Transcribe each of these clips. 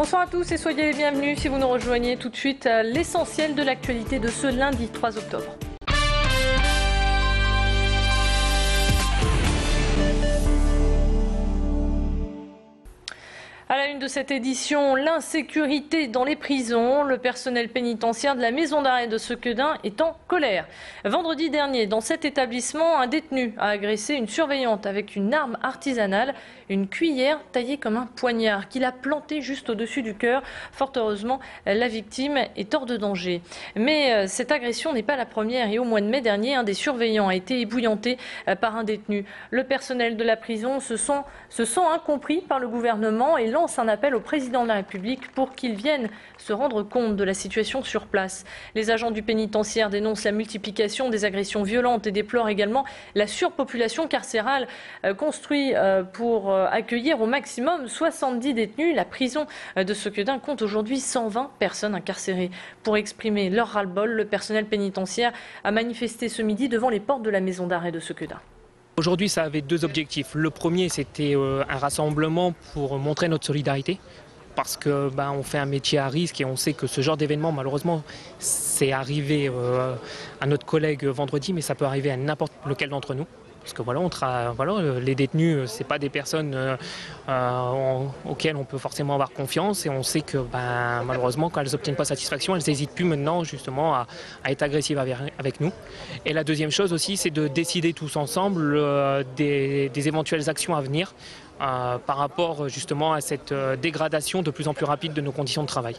Bonsoir à tous et soyez les bienvenus si vous nous rejoignez tout de suite à l'essentiel de l'actualité de ce lundi 3 octobre. À la une de cette édition, l'insécurité dans les prisons. Le personnel pénitentiaire de la maison d'arrêt de Sequedin est en colère. Vendredi dernier, dans cet établissement, un détenu a agressé une surveillante avec une arme artisanale, une cuillère taillée comme un poignard qu'il a planté juste au-dessus du cœur. Fort heureusement, la victime est hors de danger. Mais cette agression n'est pas la première et au mois de mai dernier, un des surveillants a été ébouillanté par un détenu. Le personnel de la prison se sent incompris par le gouvernement et lance un appel au président de la République pour qu'il vienne se rendre compte de la situation sur place. Les agents du pénitentiaire dénoncent la multiplication des agressions violentes et déplorent également la surpopulation carcérale construite pour accueillir au maximum 70 détenus. La prison de Sequedin compte aujourd'hui 120 personnes incarcérées. Pour exprimer leur ras-le-bol, le personnel pénitentiaire a manifesté ce midi devant les portes de la maison d'arrêt de Sequedin. Aujourd'hui, ça avait deux objectifs. Le premier, c'était un rassemblement pour montrer notre solidarité. Parce que on fait un métier à risque et on sait que ce genre d'événement, malheureusement, c'est arrivé à notre collègue vendredi, mais ça peut arriver à n'importe lequel d'entre nous. Parce que les détenus, c'est pas des personnes auxquelles on peut forcément avoir confiance et on sait que malheureusement quand elles n'obtiennent pas satisfaction, elles n'hésitent plus maintenant justement à être agressives avec nous. Et la deuxième chose aussi, c'est de décider tous ensemble des éventuelles actions à venir par rapport justement à cette dégradation de plus en plus rapide de nos conditions de travail.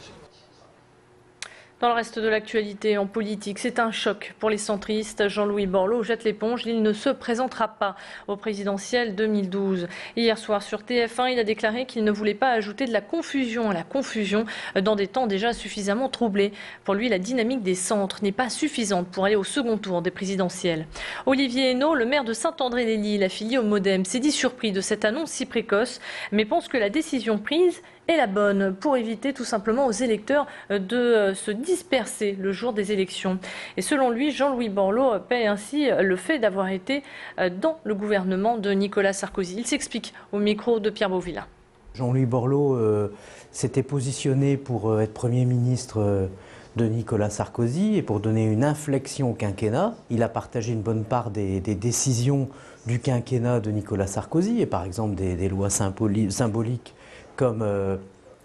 Dans le reste de l'actualité en politique, c'est un choc pour les centristes. Jean-Louis Borloo jette l'éponge. Il ne se présentera pas au présidentiel 2012. Hier soir sur TF1, il a déclaré qu'il ne voulait pas ajouter de la confusion à la confusion dans des temps déjà suffisamment troublés. Pour lui, la dynamique des centres n'est pas suffisante pour aller au second tour des présidentielles. Olivier Henno, le maire de Saint-André-les-Lys, affilié au MoDem, s'est dit surpris de cette annonce si précoce, mais pense que la décision prise est la bonne pour éviter tout simplement aux électeurs de se disperser le jour des élections. Et selon lui, Jean-Louis Borloo paie ainsi le fait d'avoir été dans le gouvernement de Nicolas Sarkozy. Il s'explique au micro de Pierre Beauvillain. Jean-Louis Borloo s'était positionné pour être Premier ministre de Nicolas Sarkozy et pour donner une inflexion au quinquennat. Il a partagé une bonne part des décisions du quinquennat de Nicolas Sarkozy, et par exemple des lois symboliques comme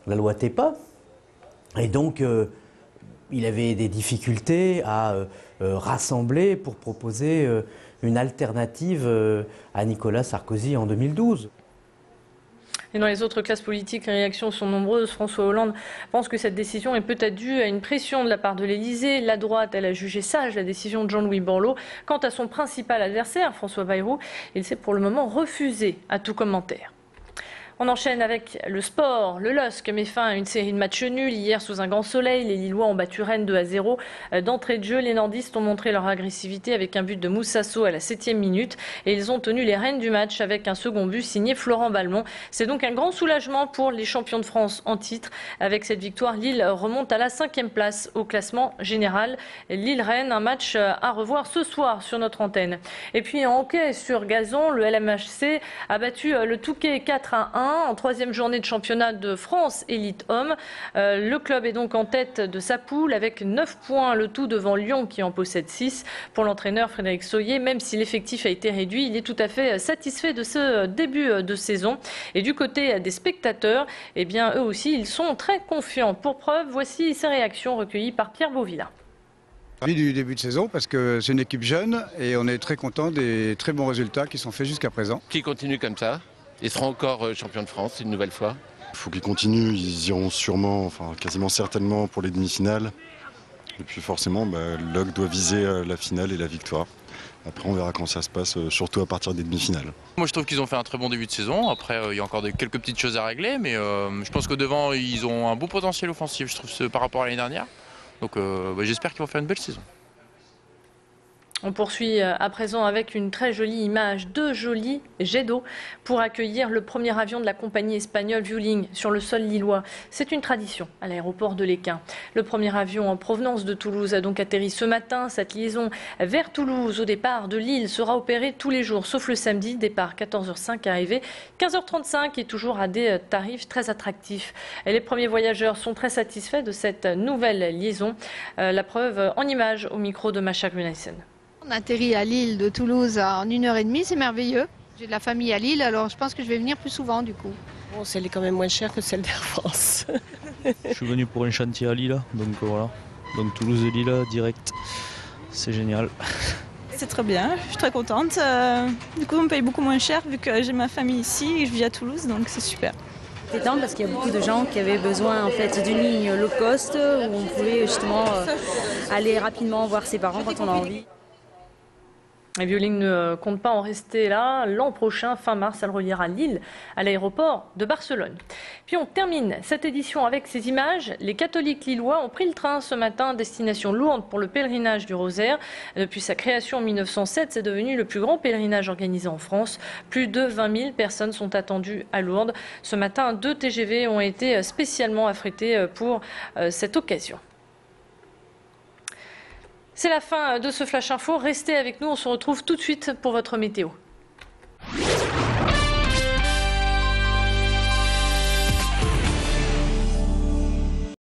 la loi TEPA. Et donc, il avait des difficultés à rassembler pour proposer une alternative à Nicolas Sarkozy en 2012. Et dans les autres classes politiques, les réactions sont nombreuses. François Hollande pense que cette décision est peut-être due à une pression de la part de l'Élysée. La droite, elle a jugé sage la décision de Jean-Louis Borloo. Quant à son principal adversaire, François Bayrou, il s'est pour le moment refusé à tout commentaire. On enchaîne avec le sport. Le LOSC met fin à une série de matchs nuls. Hier, sous un grand soleil, les Lillois ont battu Rennes 2-0. D'entrée de jeu, les nordistes ont montré leur agressivité avec un but de Moussasso à la 7e minute. Et ils ont tenu les rênes du match avec un second but signé Florent Balmont. C'est donc un grand soulagement pour les champions de France en titre. Avec cette victoire, Lille remonte à la 5e place au classement général. Lille-Rennes, un match à revoir ce soir sur notre antenne. Et puis en hockey sur gazon, le LMHC a battu le Touquet 4-1. En troisième journée de championnat de France Élite Homme. Le club est donc en tête de sa poule avec 9 points, le tout devant Lyon qui en possède 6. Pour l'entraîneur Frédéric Soyer, même si l'effectif a été réduit, il est tout à fait satisfait de ce début de saison. Et du côté des spectateurs, eh bien, eux aussi, ils sont très confiants. Pour preuve, voici ces réactions recueillies par Pierre Beauvillain. Ravi du début de saison parce que c'est une équipe jeune et on est très content des très bons résultats qui sont faits jusqu'à présent. Qui continue comme ça. Ils seront encore champions de France une nouvelle fois. Il faut qu'ils continuent, ils iront sûrement, enfin quasiment certainement pour les demi-finales. Et puis forcément, l'OC doit viser la finale et la victoire. Après on verra quand ça se passe, surtout à partir des demi-finales. Moi je trouve qu'ils ont fait un très bon début de saison. Après il y a encore quelques petites choses à régler, mais je pense que devant ils ont un beau potentiel offensif, je trouve, par rapport à l'année dernière. Donc j'espère qu'ils vont faire une belle saison. On poursuit à présent avec une très jolie image, 2 jolis jets d'eau pour accueillir le premier avion de la compagnie espagnole Vueling sur le sol lillois. C'est une tradition à l'aéroport de l'Équin. Le premier avion en provenance de Toulouse a donc atterri ce matin. Cette liaison vers Toulouse au départ de Lille sera opérée tous les jours, sauf le samedi, départ 14h05, arrivée 15h35 et toujours à des tarifs très attractifs. Et les premiers voyageurs sont très satisfaits de cette nouvelle liaison. La preuve en images au micro de Macha Gruneisen. On atterrit à Lille de Toulouse en 1h30, c'est merveilleux. J'ai de la famille à Lille, alors je pense que je vais venir plus souvent du coup. Bon, celle est quand même moins chère que celle d'Air France. Je suis venu pour un chantier à Lille, donc voilà. Donc Toulouse-Lille, direct. C'est génial. C'est très bien, je suis très contente. Du coup, on paye beaucoup moins cher vu que j'ai ma famille ici et je vis à Toulouse, donc c'est super. C'est temps parce qu'il y a beaucoup de gens qui avaient besoin en fait d'une ligne low cost où on pouvait justement aller rapidement voir ses parents quand on a envie. Et Vueling ne compte pas en rester là. L'an prochain, fin mars, elle reliera Lille à l'aéroport de Barcelone. Puis on termine cette édition avec ces images. Les catholiques lillois ont pris le train ce matin, destination Lourdes pour le pèlerinage du Rosaire. Depuis sa création en 1907, c'est devenu le plus grand pèlerinage organisé en France. Plus de 20 000 personnes sont attendues à Lourdes. Ce matin, 2 TGV ont été spécialement affrétés pour cette occasion. C'est la fin de ce Flash Info. Restez avec nous, on se retrouve tout de suite pour votre météo.